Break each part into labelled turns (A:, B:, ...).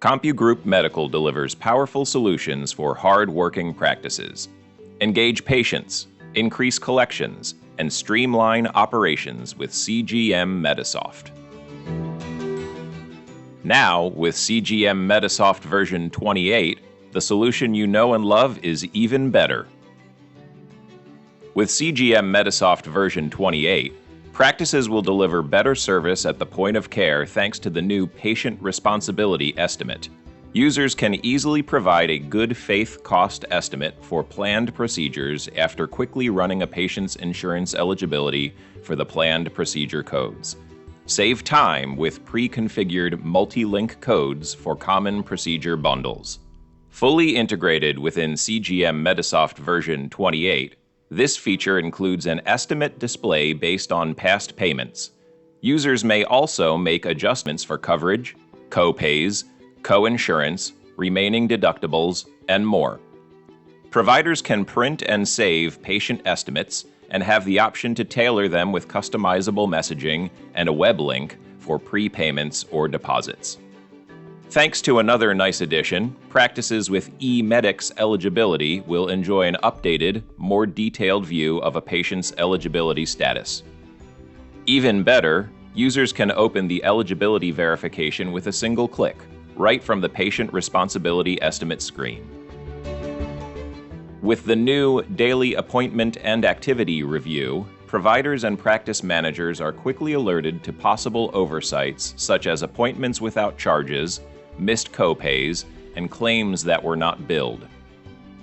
A: CompuGroup Medical delivers powerful solutions for hard-working practices. Engage patients, increase collections, and streamline operations with CGM Medisoft. Now, with CGM Medisoft version 28, the solution you know and love is even better. With CGM Medisoft version 28, practices will deliver better service at the point of care thanks to the new Patient Responsibility Estimate. Users can easily provide a good faith cost estimate for planned procedures after quickly running a patient's insurance eligibility for the planned procedure codes. Save time with pre-configured multi-link codes for common procedure bundles. Fully integrated within CGM Medisoft version 28, this feature includes an estimate display based on past payments. Users may also make adjustments for coverage, co-pays, co-insurance, remaining deductibles, and more. Providers can print and save patient estimates and have the option to tailor them with customizable messaging and a web link for prepayments or deposits. Thanks to another nice addition, practices with eMedix eligibility will enjoy an updated, more detailed view of a patient's eligibility status. Even better, users can open the eligibility verification with a single click, right from the Patient Responsibility Estimate screen. With the new Daily Appointment and Activity Review, providers and practice managers are quickly alerted to possible oversights such as appointments without charges, missed co-pays, and claims that were not billed.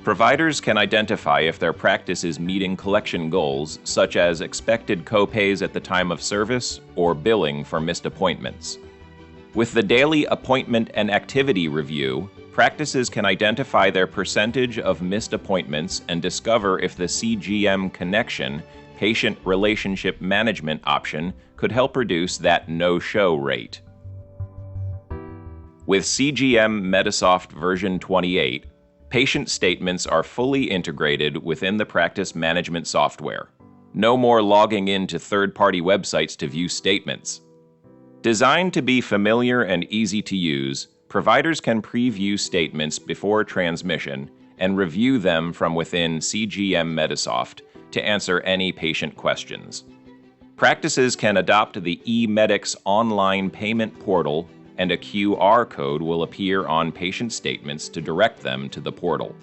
A: Providers can identify if their practice is meeting collection goals, such as expected co-pays at the time of service or billing for missed appointments. With the Daily Appointment and Activity Review, practices can identify their percentage of missed appointments and discover if the CGM Connection Patient Relationship Management option could help reduce that no-show rate. With CGM Medisoft version 28, patient statements are fully integrated within the practice management software. No more logging into third-party websites to view statements. Designed to be familiar and easy to use, providers can preview statements before transmission and review them from within CGM Medisoft to answer any patient questions. Practices can adopt the eMedix online payment portal, and a QR code will appear on patient statements to direct them to the portal.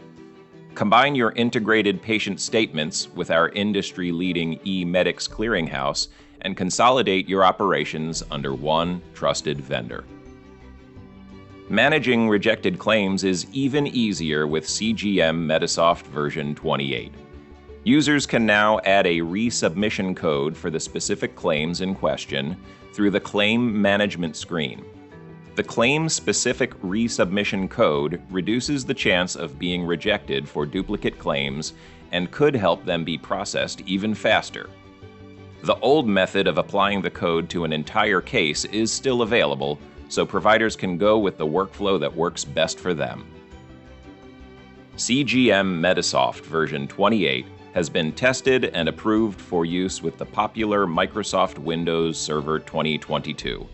A: Combine your integrated patient statements with our industry-leading eMedix clearinghouse and consolidate your operations under one trusted vendor. Managing rejected claims is even easier with CGM Medisoft version 28. Users can now add a resubmission code for the specific claims in question through the Claim Management screen. The claim-specific resubmission code reduces the chance of being rejected for duplicate claims and could help them be processed even faster. The old method of applying the code to an entire case is still available, so providers can go with the workflow that works best for them. CGM Medisoft version 28 has been tested and approved for use with the popular Microsoft Windows Server 2022.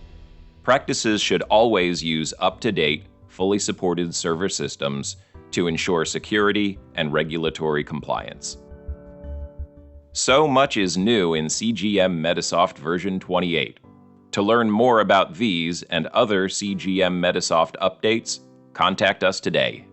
A: Practices should always use up-to-date, fully supported server systems to ensure security and regulatory compliance. So much is new in CGM Medisoft version 28. To learn more about these and other CGM Medisoft updates, contact us today.